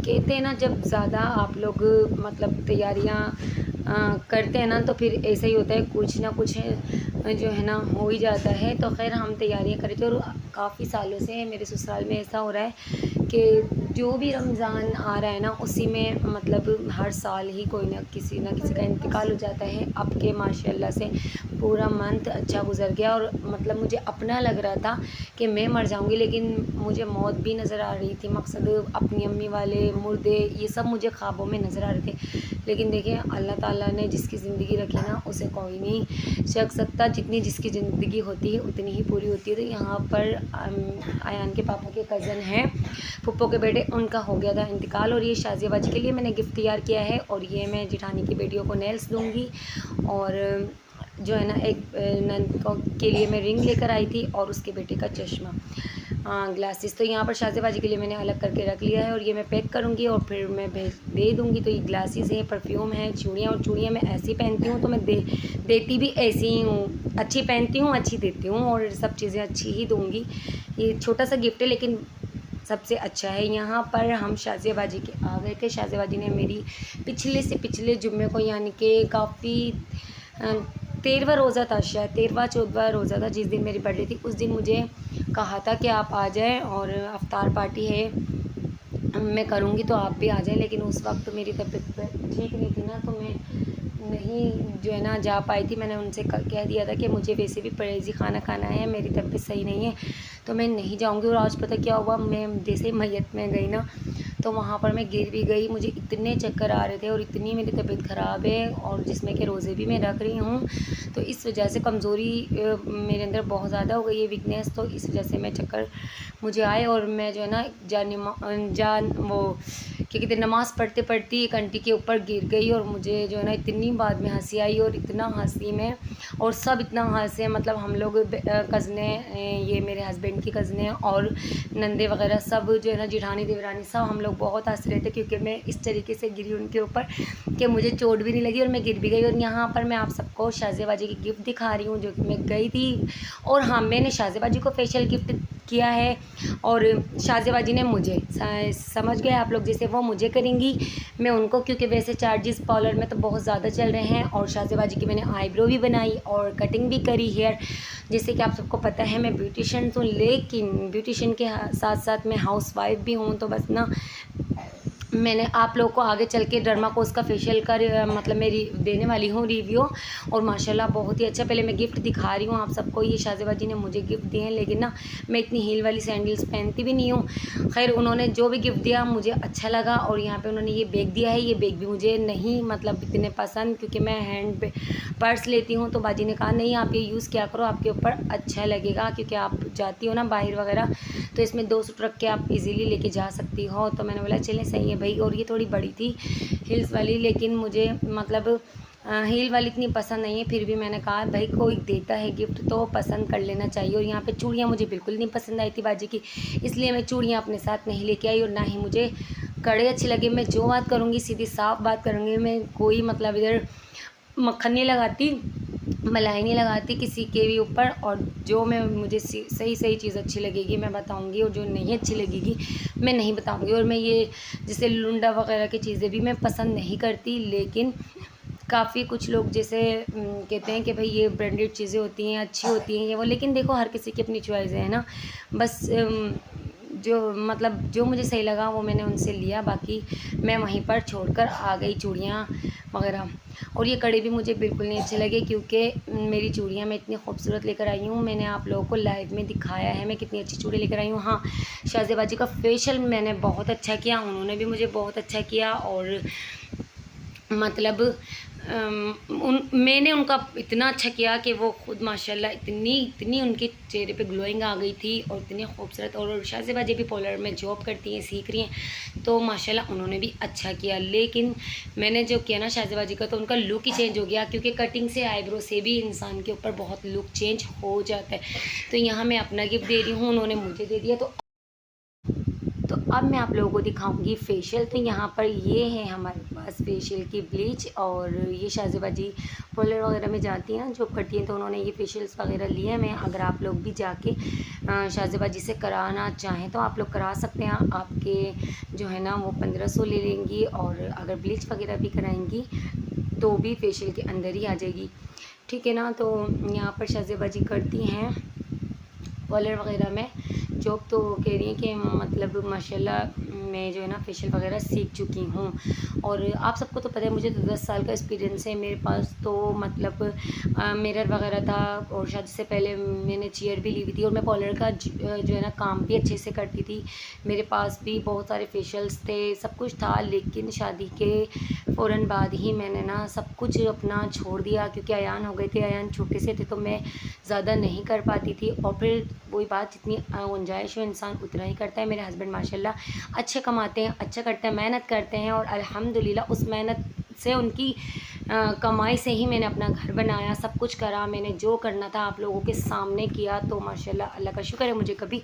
कहते हैं ना, जब ज़्यादा आप लोग मतलब तैयारियां करते हैं ना, तो फिर ऐसा ही होता है, कुछ ना कुछ जो है ना हो ही जाता है। तो खैर हम तैयारियां कर रहे थे, और काफ़ी सालों से मेरे ससुराल में ऐसा हो रहा है कि जो भी रमज़ान आ रहा है ना, उसी में मतलब हर साल ही कोई ना किसी का इंतकाल हो जाता है। अब के माशाल्लाह से पूरा मंथ अच्छा गुजर गया, और मतलब मुझे अपना लग रहा था कि मैं मर जाऊंगी, लेकिन मुझे मौत भी नज़र आ रही थी। मकसद अपनी अम्मी वाले मुर्दे ये सब मुझे ख्वाबों में नज़र आ रहे थे। लेकिन देखिए, अल्लाह ताला ने जिसकी ज़िंदगी रखी ना, उसे कोई नहीं छक सकता। जितनी जिसकी ज़िंदगी होती है उतनी ही पूरी होती है। तो यहाँ पर आयान के पापा के कज़न हैं, फुप्पो के बेटे, उनका हो गया था इंतकाल। और ये शाज़िया बाजी के लिए मैंने गिफ्ट तैयार किया है, और ये मैं जिठानी की बेटियों को नेल्स दूँगी। और जो है ना, एक नंद के लिए मैं रिंग लेकर आई थी, और उसके बेटे का चश्मा, ग्लासेस। तो यहाँ पर शाज़ेबाजी के लिए मैंने अलग करके रख लिया है, और ये मैं पैक करूँगी और फिर मैं भेज दे दूँगी। तो ये ग्लासेस है, परफ्यूम है, चूड़ियाँ, और चूड़ियाँ मैं ऐसी पहनती हूँ तो मैं देती भी ऐसी ही हूँ। अच्छी पहनती हूँ, अच्छी देती हूँ, और सब चीज़ें अच्छी ही दूँगी। ये छोटा सा गिफ्ट है, लेकिन सबसे अच्छा है। यहाँ पर हम शाज़ेबाजी के आ गए थे। शाज़ेबाजी ने मेरी पिछले से पिछले जुम्मे को, यानी कि काफ़ी 13वां रोज़ा था, शायद 13वां 14वां रोज़ा था, जिस दिन मेरी बर्थडे थी, उस दिन मुझे कहा था कि आप आ जाएं, और अफ्तार पार्टी है मैं करूँगी, तो आप भी आ जाएं। लेकिन उस वक्त मेरी तबीयत ठीक नहीं थी ना, तो मैं नहीं जो है ना जा पाई थी। मैंने उनसे कह दिया था कि मुझे वैसे भी परहेज़ी खाना खाना है, मेरी तबीयत सही नहीं है, तो मैं नहीं जाऊँगी। और आज पता क्या हुआ, मैं जैसे ही मैयत में गई ना, तो वहाँ पर मैं गिर भी गई। मुझे इतने चक्कर आ रहे थे, और इतनी मेरी तबीयत ख़राब है, और जिसमें के रोज़े भी मैं रख रही हूँ, तो इस वजह से कमज़ोरी मेरे अंदर बहुत ज़्यादा हो गई है, वीकनेस। तो इस वजह से मैं चक्कर मुझे आए, और मैं जो है ना जान वो क्या कहते हैं, नमाज़ पढ़ते पढ़ती एक आंटी के ऊपर गिर गई, और मुझे जो है ना इतनी बाद में हंसी आई, और इतना हंसी में, और सब इतना हंसे, मतलब हम लोग कज़ने, ये मेरे हस्बैंड की कज़ने और नंदे वगैरह सब जो है ना, जिठानी देवरानी, सब हम लोग बहुत हंस रहे थे, क्योंकि मैं इस तरीके से गिरी उनके ऊपर कि मुझे चोट भी नहीं लगी, और मैं गिर भी गई। और यहाँ पर मैं आप सबको शाज़ेबाजी की गिफ्ट दिखा रही हूँ, जो कि मैं गई थी। और हाँ, मैंने शाज़ेबाजी को फेशियल गिफ्ट किया है, और शाज़ेबाजी ने मुझे, समझ गए आप लोग, जैसे वो मुझे करेंगी मैं उनको, क्योंकि वैसे चार्जेस पार्लर में तो बहुत ज़्यादा चल रहे हैं। और शाज़ेबाजी की मैंने आईब्रो भी बनाई और कटिंग भी करी हेयर। जैसे कि आप सबको पता है मैं ब्यूटिशियन हूँ, लेकिन ब्यूटिशियन के साथ साथ मैं हाउस वाइफ भी हूँ। तो बस ना, मैंने आप लोगों को आगे चल के डर्माकोस का फेशियल का मतलब मैं देने वाली हूँ रिव्यू, और माशाल्लाह बहुत ही अच्छा। पहले मैं गिफ्ट दिखा रही हूँ आप सबको, ये शाज़ेबाजी ने मुझे गिफ्ट दिए हैं, लेकिन ना मैं इतनी हील वाली सैंडल्स पहनती भी नहीं हूँ। खैर, उन्होंने जो भी गिफ्ट दिया मुझे अच्छा लगा। और यहाँ पे उन्होंने ये बैग दिया है, ये बैग भी मुझे नहीं मतलब इतने पसंद, क्योंकि मैं हैंड पर्स लेती हूँ। तो बाजी ने कहा नहीं, आप ये यूज़ किया करो, आपके ऊपर अच्छा लगेगा, क्योंकि आप जाती हो ना बाहर वगैरह, तो इसमें 2 सूट रख के आप इजीली लेके जा सकती हो। तो मैंने बोला चलें, सही है भाई। और ये थोड़ी बड़ी थी हिल्स वाली, लेकिन मुझे मतलब हील वाली इतनी पसंद नहीं है। फिर भी मैंने कहा भाई, कोई देता है गिफ्ट तो पसंद कर लेना चाहिए। और यहाँ पे चूड़ियाँ मुझे बिल्कुल नहीं पसंद आई थी बाजी की, इसलिए मैं चूड़ियाँ अपने साथ नहीं लेके आई, और ना ही मुझे कड़े अच्छे लगे। मैं जो बात करूँगी सीधी साफ बात करूँगी, मैं कोई मतलब इधर मक्खन नहीं लगाती, मलाई नहीं लगाती किसी के भी ऊपर। और जो मैं मुझे सही सही चीज़ अच्छी लगेगी मैं बताऊंगी, और जो नहीं अच्छी लगेगी मैं नहीं बताऊंगी। और मैं ये जैसे लुंडा वगैरह की चीज़ें भी मैं पसंद नहीं करती, लेकिन काफ़ी कुछ लोग जैसे कहते हैं कि भाई ये ब्रांडेड चीज़ें होती हैं, अच्छी होती हैं ये वो, लेकिन देखो हर किसी की अपनी चॉइस है ना। बस जो मतलब जो मुझे सही लगा वो मैंने उनसे लिया, बाकी मैं वहीं पर छोड़कर आ गई चूड़ियाँ वगैरह। और ये कड़े भी मुझे बिल्कुल नहीं अच्छे लगे, क्योंकि मेरी चूड़ियाँ मैं इतनी खूबसूरत लेकर आई हूँ। मैंने आप लोगों को लाइव में दिखाया है मैं कितनी अच्छी चूड़ी लेकर आई हूँ। हाँ, शाज़ेबाजी का फेशियल मैंने बहुत अच्छा किया, उन्होंने भी मुझे बहुत अच्छा किया। और मतलब मैंने उनका इतना अच्छा किया कि वो खुद माशाल्लाह इतनी उनके चेहरे पे ग्लोइंग आ गई थी, और इतनी खूबसूरत। और शाज़ेबाजी भी पार्लर में जॉब करती हैं, सीख रही हैं, तो माशाल्लाह उन्होंने भी अच्छा किया। लेकिन मैंने जो किया ना शाज़ेबाजी का, तो उनका लुक ही चेंज हो गया, क्योंकि कटिंग से आईब्रो से भी इंसान के ऊपर बहुत लुक चेंज हो जाता है। तो यहाँ मैं अपना गिफ्ट दे रही हूँ, उन्होंने मुझे दे दिया। तो अब मैं आप लोगों को दिखाऊंगी फेशियल। तो यहाँ पर ये है हमारे पास फेशियल की ब्लीच, और ये शाज़ेबा जी पार्लर वगैरह में जाती हैं जो करती हैं, तो उन्होंने ये फेशियल्स वगैरह लिए हैं। मैं अगर आप लोग भी जाके शाज़ेबा जी से कराना चाहें तो आप लोग करा सकते हैं। आपके जो है ना वो 1500 ले लेंगी, और अगर ब्लीच वगैरह भी कराएंगी तो भी फेशियल के अंदर ही आ जाएगी, ठीक है ना। तो यहाँ पर शाज़ेबा जी करती हैं पार्लर वगैरह में जॉब, तो कह रही हैं कि मतलब माशाल्लाह मैं जो है ना फेशियल वगैरह सीख चुकी हूँ। और आप सबको तो पता है मुझे तो 10 साल का एक्सपीरियंस है। मेरे पास तो मतलब मिरर वगैरह था, और शादी से पहले मैंने चेयर भी ली हुई थी, और मैं पार्लर का जो है ना काम भी अच्छे से करती थी। मेरे पास भी बहुत सारे फेशियल्स थे, सब कुछ था। लेकिन शादी के फ़ौरन बाद ही मैंने ना सब कुछ अपना छोड़ दिया, क्योंकि अयान हो गए थे। अयान छोटे से थे तो मैं ज़्यादा नहीं कर पाती थी, और फिर वही बात, जितनी गुंजाइश हो इंसान उतना ही करता है। मेरे हस्बैंड माशाल्लाह अच्छे कमाते हैं, अच्छा करते हैं, मेहनत करते हैं, और अल्हम्दुलिल्लाह उस मेहनत से, उनकी कमाई से ही मैंने अपना घर बनाया, सब कुछ करा। मैंने जो करना था आप लोगों के सामने किया, तो माशाल्लाह अल्लाह का शुक्र है मुझे कभी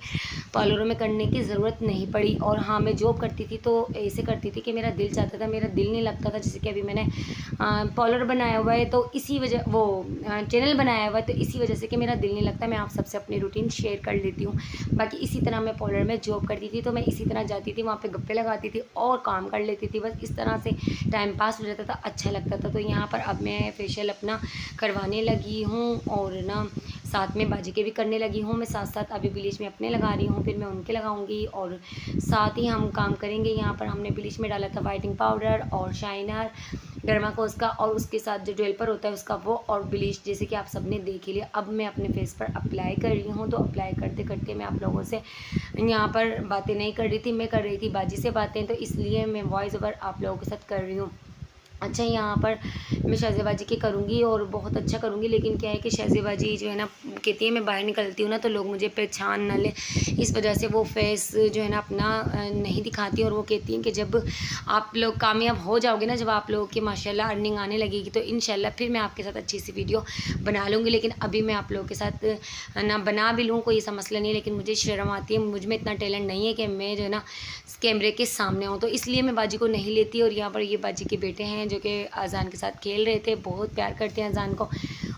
पार्लरों में करने की ज़रूरत नहीं पड़ी। और हाँ, मैं जॉब करती थी तो ऐसे करती थी कि मेरा दिल चाहता था, मेरा दिल नहीं लगता था। जैसे कि अभी मैंने पार्लर बनाया हुआ है, तो इसी वजह वो चैनल बनाया हुआ है, तो इसी वजह से कि मेरा दिल नहीं लगता। मैं आप सबसे अपनी रूटीन शेयर कर लेती हूँ। बाकी इसी तरह मैं पार्लर में जॉब करती थी, तो मैं इसी तरह जाती थी, वहाँ पे गप्पे लगाती थी और काम कर लेती थी। बस इस तरह से टाइम पास हो जाता था, अच्छा लगता था। तो यहाँ पर अब मैं फेशियल अपना करवाने लगी हूँ, और ना साथ में बाजी के भी करने लगी हूँ। मैं साथ साथ अभी ब्लीच में अपने लगा रही हूँ, फिर मैं उनके लगाऊंगी, और साथ ही हम काम करेंगे। यहाँ पर हमने ब्लीच में डाला था वाइटनिंग पाउडर और शाइनर डर्माकोस का, और उसके साथ जो डेवलपर होता है उसका वो, और ब्लीच, जैसे कि आप सबने देख ही लिया। अब मैं अपने फेस पर अप्लाई कर रही हूँ। तो अप्लाई करते करते मैं आप लोगों से यहाँ पर बातें नहीं कर रही थी, मैं कर रही थी बाजी से बातें, तो इसलिए मैं वॉइस ओवर आप लोगों के साथ कर रही हूँ। अच्छा, यहाँ पर मैं शाज़ेबा जी की करूँगी और बहुत अच्छा करूँगी। लेकिन क्या है कि शाज़ेबा जी जो है ना कहती है मैं बाहर निकलती हूँ ना तो लोग मुझे पहचान ना ले, इस वजह से वो फेस जो है ना अपना नहीं दिखाती। और वो कहती हैं कि जब आप लोग कामयाब हो जाओगे ना, जब आप लोगों की माशाल्लाह अर्निंग आने लगेगी, तो इंशाल्लाह फिर मैं आपके साथ अच्छी सी वीडियो बना लूँगी। लेकिन अभी मैं आप लोगों के साथ ना बना भी लूँ, कोई ऐसा मसला नहीं है, लेकिन मुझे शर्म आती है। मुझ में इतना टैलेंट नहीं है कि मैं जो है ना कैमरे के सामने हूँ, तो इसलिए मैं बाजी को नहीं लेती। और यहाँ पर ये बाजी के बेटे हैं जो कि अजान के साथ खेल रहे थे, बहुत प्यार करते हैं अजान को।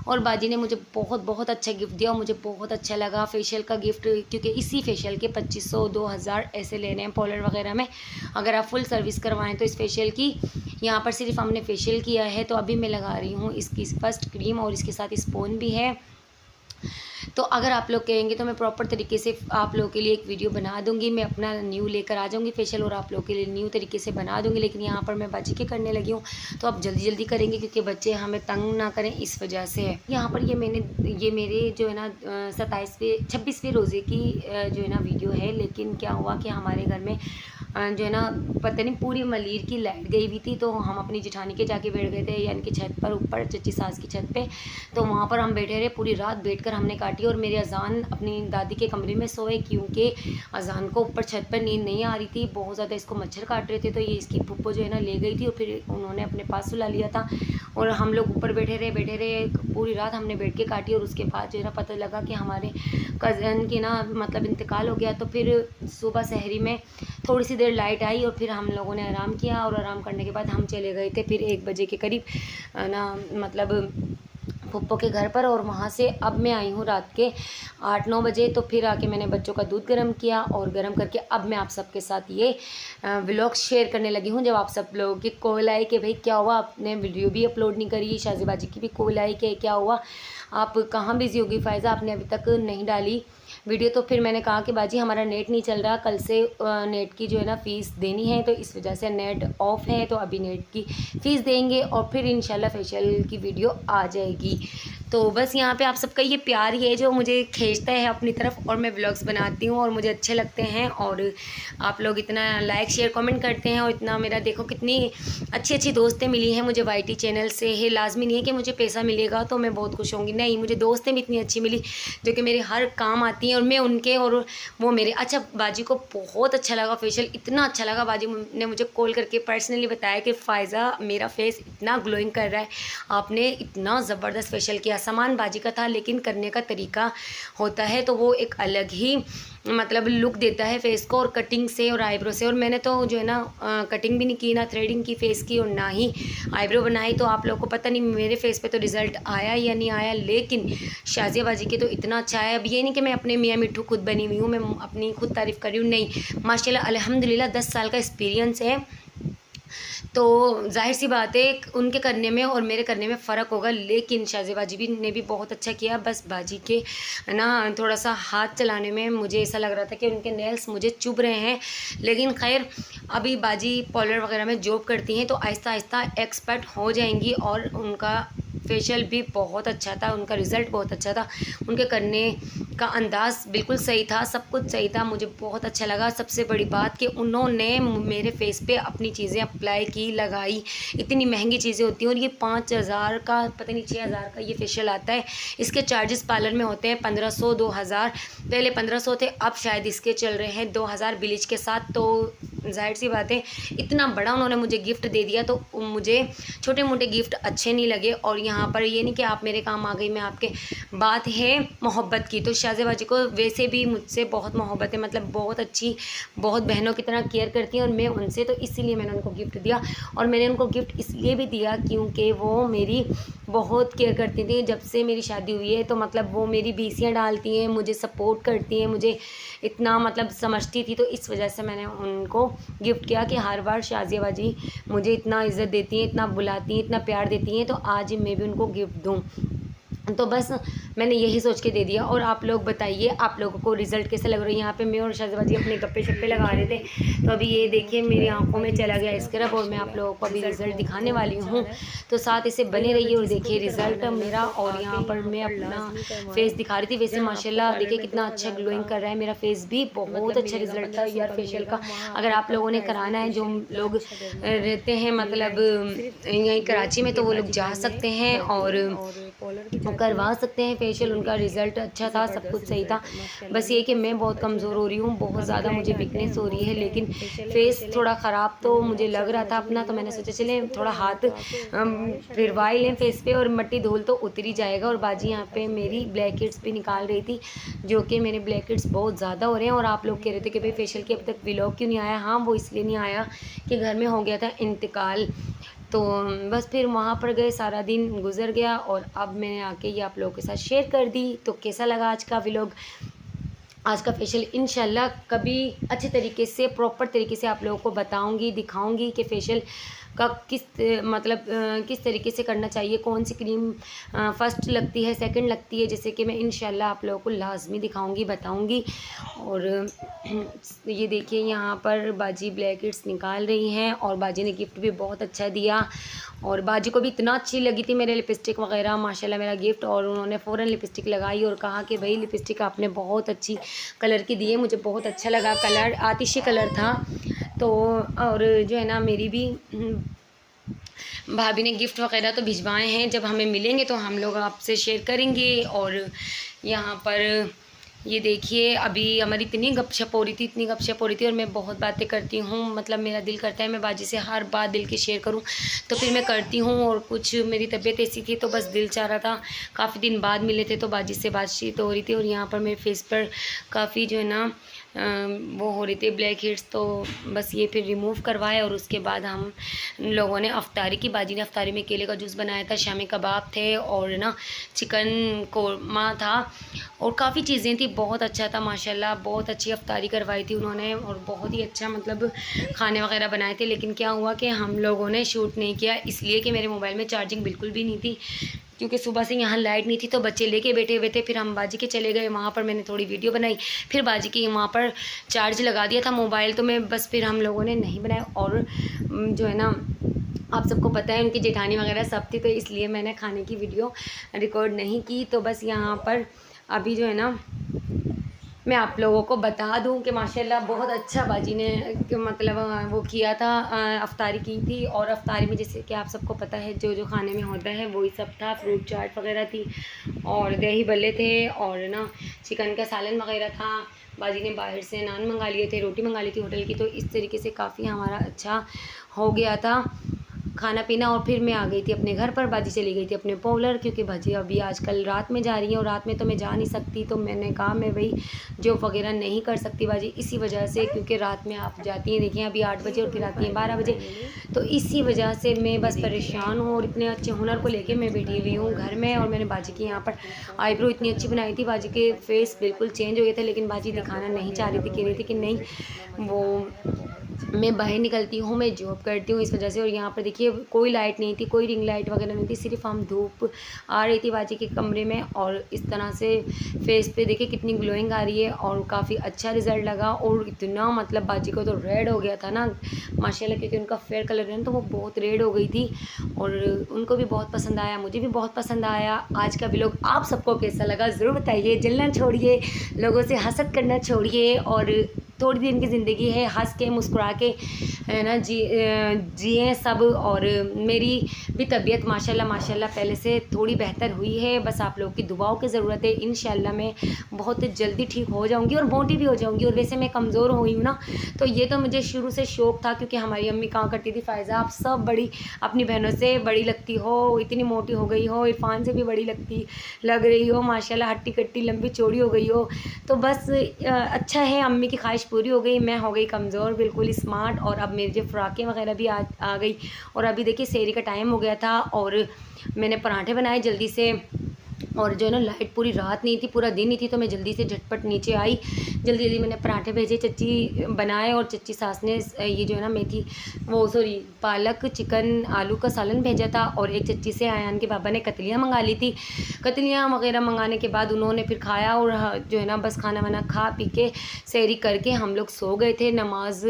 और बाजी ने मुझे बहुत बहुत अच्छा गिफ्ट दिया, और मुझे बहुत अच्छा लगा फेशियल का गिफ्ट, क्योंकि इसी फेशियल के 2500-2000 ऐसे लेने हैं पार्लर वगैरह में, अगर आप फुल सर्विस करवाएं तो इस फेशियल की। यहाँ पर सिर्फ हमने फेशियल किया है, तो अभी मैं लगा रही हूँ इसकी फर्स्ट क्रीम, और इसके साथ स्पून भी है। तो अगर आप लोग कहेंगे तो मैं प्रॉपर तरीके से आप लोगों के लिए एक वीडियो बना दूंगी। मैं अपना न्यू लेकर आ जाऊंगी फेशियल, और आप लोगों के लिए न्यू तरीके से बना दूंगी। लेकिन यहाँ पर मैं बाजी के करने लगी हूँ, तो अब जल्दी जल्दी करेंगे क्योंकि बच्चे हमें तंग ना करें, इस वजह से है। यहाँ पर ये मेरे जो है ना 26वें रोज़े की जो है ना वीडियो है। लेकिन क्या हुआ कि हमारे घर में जो है ना पता नहीं पूरी मलीर की लाइट गई हुई थी, तो हम अपनी जेठानी के जाके बैठ गए थे, यानी कि छत पर, ऊपर चची सास की छत पे। तो वहाँ पर हम बैठे रहे, पूरी रात बैठकर हमने काटी। और मेरे अजान अपनी दादी के कमरे में सोए, क्योंकि अजान को ऊपर छत पर नींद नहीं आ रही थी, बहुत ज़्यादा इसको मच्छर काट रहे थे। तो ये इसकी पुप्पो जो है ना ले गई थी, और फिर उन्होंने अपने पास सुला लिया था, और हम लोग ऊपर बैठे रहे पूरी रात हमने बैठ के काटी। और उसके बाद जो है ना पता लगा कि हमारे कज़न की ना मतलब इंतकाल हो गया। तो फिर सुबह सहरी में थोड़ी सी देर लाइट आई, और फिर हम लोगों ने आराम किया, और आराम करने के बाद हम चले गए थे फिर 1 बजे के करीब ना मतलब पप्पो के घर पर। और वहाँ से अब मैं आई हूँ रात के 8-9 बजे। तो फिर आके मैंने बच्चों का दूध गर्म किया, और गर्म करके अब मैं आप सबके साथ ये व्लॉग शेयर करने लगी हूँ। जब आप सब लोगों की कॉल आई कि भाई क्या हुआ, आपने वीडियो भी अपलोड नहीं करी, शाज़ेबा जी की भी कॉल आई कि क्या हुआ, आप कहाँ बिज़ी होगी फ़ायज़ा, आपने अभी तक नहीं डाली वीडियो। तो फिर मैंने कहा कि बाजी हमारा नेट नहीं चल रहा, कल से नेट की जो है ना फ़ीस देनी है, तो इस वजह से नेट ऑफ है, तो अभी नेट की फ़ीस देंगे, और फिर इंशाल्लाह फेशियल की वीडियो आ जाएगी। तो बस यहाँ पे आप सबका ये प्यार ही है जो मुझे खींचता है अपनी तरफ, और मैं व्लॉग्स बनाती हूँ और मुझे अच्छे लगते हैं। और आप लोग इतना लाइक शेयर कमेंट करते हैं, और इतना मेरा देखो कितनी अच्छी अच्छी दोस्तें मिली हैं मुझे वाईटी चैनल से। है लाजमी नहीं है कि मुझे पैसा मिलेगा तो मैं बहुत खुश होंगी, नहीं, मुझे दोस्तें भी इतनी अच्छी मिली जो कि मेरे हर काम आती हैं, और मैं उनके और वो मेरे। अच्छा, बाजी को बहुत अच्छा लगा फेशियल, इतना अच्छा लगा, बाजी ने मुझे कॉल करके पर्सनली बताया कि फ़ायज़ा मेरा फेस इतना ग्लोइंग कर रहा है, आपने इतना ज़बरदस्त फेशियल किया, सामान बाजी का था, लेकिन करने का तरीका होता है तो वो एक अलग ही मतलब लुक देता है फेस को, और कटिंग से और आईब्रो से। और मैंने तो जो है ना कटिंग भी नहीं की, ना थ्रेडिंग की फेस की, और ना ही आईब्रो बनाई। तो आप लोगों को पता नहीं मेरे फेस पे तो रिज़ल्ट आया या नहीं आया, लेकिन शाज़िया बाजी के तो इतना अच्छा है। अब ये नहीं कि मैं अपने मियाँ मिट्ठू खुद बनी हुई हूँ, मैं अपनी खुद तारीफ़ कर रही हूँ, नहीं, माशाल्लाह अल्हम्दुलिल्लाह 10 साल का एक्सपीरियंस है। तो ज़ाहिर सी बात है उनके करने में और मेरे करने में फ़र्क होगा, लेकिन शाज़िया बाजी भी ने भी बहुत अच्छा किया। बस बाजी के ना थोड़ा सा हाथ चलाने में मुझे ऐसा लग रहा था कि उनके नेल्स मुझे चुभ रहे हैं, लेकिन खैर अभी बाजी पार्लर वगैरह में जॉब करती हैं तो आहिस्ता आहिस्ता एक्सपर्ट हो जाएंगी। और उनका फेशियल भी बहुत अच्छा था, उनका रिज़ल्ट बहुत अच्छा था, उनके करने का अंदाज़ बिल्कुल सही था, सब कुछ सही था, मुझे बहुत अच्छा लगा। सबसे बड़ी बात कि उन्होंने मेरे फेस पे अपनी चीज़ें अप्लाई की, लगाई। इतनी महंगी चीज़ें होती हैं, और ये 5,000 का पता नहीं 6,000 का ये फेशियल आता है। इसके चार्जेस पार्लर में होते हैं 1,500 2,000, पहले 1,500 थे, अब शायद इसके चल रहे हैं 2,000 ब्लीच के साथ। तो जाहिर सी बात है इतना बड़ा उन्होंने मुझे गिफ्ट दे दिया, तो मुझे छोटे मोटे गिफ्ट अच्छे नहीं लगे। और यहाँ पर ये नहीं कि आप मेरे काम आ गई, मैं आपके, बात है मोहब्बत की। तो शाज़िया बाजी को वैसे भी मुझसे बहुत मोहब्बत है, मतलब बहुत अच्छी, बहुत बहनों की तरह केयर करती हैं और मैं उनसे, तो इसीलिए मैंने उनको गिफ्ट दिया। और मैंने उनको गिफ्ट इसलिए भी दिया क्योंकि वो मेरी बहुत केयर करती थी। जब से मेरी शादी हुई है तो मतलब वो मेरी बीसियाँ डालती हैं, मुझे सपोर्ट करती हैं, मुझे इतना मतलब समझती थी, तो इस वजह से मैंने उनको गिफ्ट किया कि हर बार शाज़िया बाजी मुझे इतना इज़्ज़त देती हैं, इतना बुलाती हैं, इतना प्यार देती हैं, तो आज मैं भी उनको गिफ्ट दूँ। तो बस मैंने यही सोच के दे दिया। और आप लोग बताइए आप लोगों को रिज़ल्ट कैसे लग रहा है। यहाँ पे मैं और शाज़िया बाजी अपने गप्पे शप्पे लगा रहे थे, तो अभी ये देखिए मेरी आंखों में चला गया स्क्रब, और मैं आप लोगों को अभी रिज़ल्ट दिखाने वाली हूँ, तो साथ इसे बने रहिए और देखिए रिज़ल्ट मेरा। और यहाँ पर मैं अपना फेस दिखा रही थी, वैसे माशाल्लाह देखिए कितना अच्छा ग्लोइंग कर रहा है मेरा फेस भी, बहुत अच्छा रिज़ल्ट था यार फेशियल का। अगर आप लोगों ने कराना है, जो लोग रहते हैं मतलब यहीं कराची में, तो वो लोग जा सकते हैं और करवा सकते हैं फेशियल। उनका रिज़ल्ट अच्छा था, सब कुछ सही था। बस ये कि मैं बहुत कमज़ोर हो रही हूँ, बहुत ज़्यादा मुझे वीकनेस हो रही है, लेकिन फेस थोड़ा ख़राब तो मुझे लग रहा था अपना, तो मैंने सोचा चले थोड़ा हाथ फिरवा ही लें फेस पे, और मट्टी धूल तो उतर ही जाएगा। और बाजी यहाँ पे मेरी ब्लैक हेड्स भी निकाल रही थी, जो कि मेरे ब्लैक हेड्स बहुत ज़्यादा हो रहे हैं। और आप लोग कह रहे थे कि भाई फेशियल की अब तक व्लॉग क्यों नहीं आया। हाँ, वो इसलिए नहीं आया कि घर में हो गया था इंतकाल, तो बस फिर वहाँ पर गए, सारा दिन गुजर गया, और अब मैंने आके ये आप लोगों के साथ शेयर कर दी। तो कैसा लगा आज का व्लॉग, आज का फेशियल। इंशाल्लाह कभी अच्छे तरीके से प्रॉपर तरीके से आप लोगों को बताऊंगी, दिखाऊंगी कि फेशियल का मतलब किस तरीके से करना चाहिए, कौन सी क्रीम फर्स्ट लगती है, सेकंड लगती है, जैसे कि मैं इंशाल्लाह आप लोगों को लाजमी दिखाऊंगी, बताऊंगी। और ये देखिए यहाँ पर बाजी ब्लैक हेड्स निकाल रही हैं, और बाजी ने गिफ्ट भी बहुत अच्छा दिया, और बाजी को भी इतना अच्छी लगी थी मेरे लिपस्टिक वगैरह, माशाल्लाह मेरा गिफ्ट। और उन्होंने फ़ौरन लिपस्टिक लगाई और कहा कि भाई लिपस्टिक आपने बहुत अच्छी कलर की दी है, मुझे बहुत अच्छा लगा, कलर आतिशी कलर था। तो और जो है ना मेरी भी भाभी ने गिफ्ट वगैरह तो भिजवाए हैं, जब हमें मिलेंगे तो हम लोग आपसे शेयर करेंगे। और यहाँ पर ये देखिए अभी हमारी इतनी गपशप हो रही थी, इतनी गपशप हो रही थी, और मैं बहुत बातें करती हूँ, मतलब मेरा दिल करता है मैं बाजी से हर बात दिल की शेयर करूँ, तो फिर मैं करती हूँ। और कुछ मेरी तबीयत ऐसी थी तो बस दिल चाह रहा था, काफ़ी दिन बाद मिले थे तो बाजी से बातचीत हो रही थी। और यहाँ पर मेरे फेस पर काफ़ी जो है ना वो हो रही थी ब्लैक हेड्स, तो बस ये फिर रिमूव करवाए। और उसके बाद हम लोगों ने अफ्तारी की, बाजी ने अफ्तारी में केले का जूस बनाया था, शामी कबाब थे, और ना चिकन कोरमा था, और काफ़ी चीज़ें थी, बहुत अच्छा था माशाल्लाह, बहुत अच्छी अफ्तारी करवाई थी उन्होंने, और बहुत ही अच्छा मतलब खाने वगैरह बनाए थे। लेकिन क्या हुआ कि हम लोगों ने शूट नहीं किया, इसलिए कि मेरे मोबाइल में चार्जिंग बिल्कुल भी नहीं थी, क्योंकि सुबह से यहाँ लाइट नहीं थी, तो बच्चे लेके बैठे हुए थे। फिर हम बाजी के चले गए, वहाँ पर मैंने थोड़ी वीडियो बनाई, फिर बाजी की वहाँ पर चार्ज लगा दिया था मोबाइल, तो मैं बस फिर हम लोगों ने नहीं बनाया। और जो है ना आप सबको पता है उनकी जेठानी वगैरह सब थी, तो इसलिए मैंने खाने की वीडियो रिकॉर्ड नहीं की। तो बस यहाँ पर अभी जो है ना मैं आप लोगों को बता दूं कि माशाल्लाह बहुत अच्छा बाजी ने मतलब वो किया था, अफ्तारी की थी। और अफ्तारी में जैसे कि आप सबको पता है जो जो खाने में होता है वही सब था, फ्रूट चाट वगैरह थी, और दही भल्ले थे, और ना चिकन का सालन वगैरह था। बाजी ने बाहर से नान मंगा लिए थे, रोटी मंगा ली थी होटल की, तो इस तरीके से काफ़ी हमारा अच्छा हो गया था खाना पीना और फिर मैं आ गई थी अपने घर पर। बाजी चली गई थी अपने पोलर, क्योंकि बाजी अभी आजकल रात में जा रही है और रात में तो मैं जा नहीं सकती, तो मैंने कहा मैं भाई जॉब वगैरह नहीं कर सकती बाजी इसी वजह से, क्योंकि रात में आप जाती हैं, देखिए अभी 8 बजे और फिर आती हैं 12 बजे, तो इसी वजह से मैं बस परेशान हूँ। और इतने अच्छे हुनर को लेके मैं बैठी हुई हूँ घर में। और मैंने बाजी की यहाँ पर आईब्रो इतनी अच्छी बनाई थी, बाजी के फेस बिल्कुल चेंज हो गए थे, लेकिन बाजी दिखाना नहीं चाह रही थी, कह रही थी कि नहीं वो मैं बाहर निकलती हूँ, मैं जॉब करती हूँ इस वजह से। और यहाँ पर देखिए कोई लाइट नहीं थी, कोई रिंग लाइट वगैरह नहीं थी, सिर्फ हम धूप आ रही थी बाजी के कमरे में। और इस तरह से फेस पे देखिए कितनी ग्लोइंग आ रही है और काफ़ी अच्छा रिज़ल्ट लगा। और इतना मतलब बाजी को तो रेड हो गया था ना माशाल्लाह, क्योंकि उनका फेयर कलर है ना, तो वो बहुत रेड हो गई थी और उनको भी बहुत पसंद आया, मुझे भी बहुत पसंद आया। आज का व्लॉग आप सबको कैसा लगा ज़रूर बताइए। जलना छोड़िए, लोगों से हसद करना छोड़िए, और थोड़ी दिन की ज़िंदगी है, हंस के मुस्कुरा के है ना जिए सब। और मेरी भी तबीयत माशाल्लाह माशाल्लाह पहले से थोड़ी बेहतर हुई है, बस आप लोगों की दुआओं की ज़रूरत है। इंशाल्लाह मैं बहुत जल्दी ठीक हो जाऊंगी और मोटी भी हो जाऊंगी। और वैसे मैं कमज़ोर हुई हूँ ना, तो ये तो मुझे शुरू से शौक़ था, क्योंकि हमारी अम्मी कहा करती थी फ़ायज़ा आप सब बड़ी अपनी बहनों से बड़ी लगती हो, इतनी मोटी हो गई हो, इरफान से भी बड़ी लग रही हो माशाल्लाह, हट्टी कट्टी लंबी चौड़ी हो गई हो। तो बस अच्छा है, अम्मी की ख्वाहिश पूरी हो गई, मैं हो गई कमज़ोर बिल्कुल स्मार्ट। और अब मेरी जो फ्राकें वगैरह भी आ गई। और अभी देखिए सेहरी का टाइम हो गया था और मैंने पराठे बनाए जल्दी से, और जो है ना लाइट पूरी रात नहीं थी, पूरा दिन नहीं थी, तो मैं जल्दी से झटपट नीचे आई, जल्दी जल्दी मैंने पराठे भेजे, चच्ची बनाए। और चच्ची सास ने ये जो है ना मेथी पालक चिकन आलू का सालन भेजा था। और एक चच्ची से आयान के पापा ने कतलियाँ मंगा ली थी। कतलियाँ वगैरह मंगाने के बाद उन्होंने फिर खाया, और जो है ना बस खाना वाना खा पी के सेहरी करके हम लोग सो गए थे। नमाज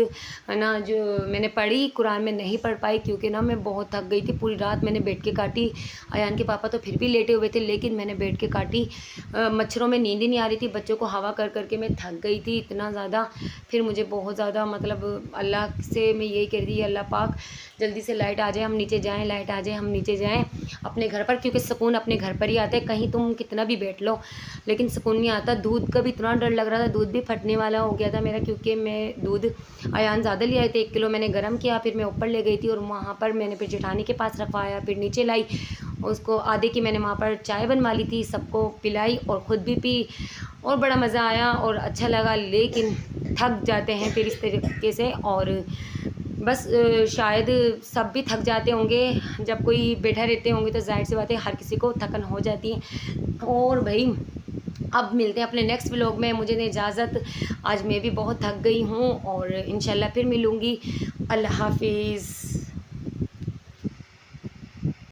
है ना जो मैंने पढ़ी, कुरान में नहीं पढ़ पाई, क्योंकि ना मैं बहुत थक गई थी, पूरी रात मैंने बैठ के काटी। आयान के पापा तो फिर भी लेटे हुए थे, लेकिन मैंने बैठ के काटी। मच्छरों में नींद ही नहीं आ रही थी, बच्चों को हवा कर करके मैं थक गई थी इतना ज़्यादा। फिर मुझे बहुत ज़्यादा मतलब अल्लाह से मैं यही कह रही थी, अल्लाह पाक जल्दी से लाइट आ जाए, हम नीचे जाएं, लाइट आ जाए, हम नीचे जाएं अपने घर पर, क्योंकि सुकून अपने घर पर ही आता है। कहीं तुम कितना भी बैठ लो लेकिन सुकून नहीं आता। दूध का भी इतना डर लग रहा था, दूध भी फटने वाला हो गया था मेरा, क्योंकि मैं दूध आयान ज़्यादा ले आए थे, 1 किलो मैंने गर्म किया, फिर मैं ऊपर ले गई थी और वहाँ पर मैंने फिर जेठानी के पास रखवाया, फिर नीचे लाई उसको, आधे की मैंने वहाँ पर चाय बनवा ली थी, सबको पिलाई और ख़ुद भी पी, और बड़ा मज़ा आया और अच्छा लगा। लेकिन थक जाते हैं फिर इस तरीके से, और बस शायद सब भी थक जाते होंगे, जब कोई बैठा रहते होंगे तो जाहिर सी बात है हर किसी को थकन हो जाती है। और भाई अब मिलते हैं अपने नेक्स्ट व्लॉग में, मुझे दे इजाज़त, आज मैं भी बहुत थक गई हूँ और इंशाल्लाह फिर मिलूँगी। अल्लाह हाफिज़।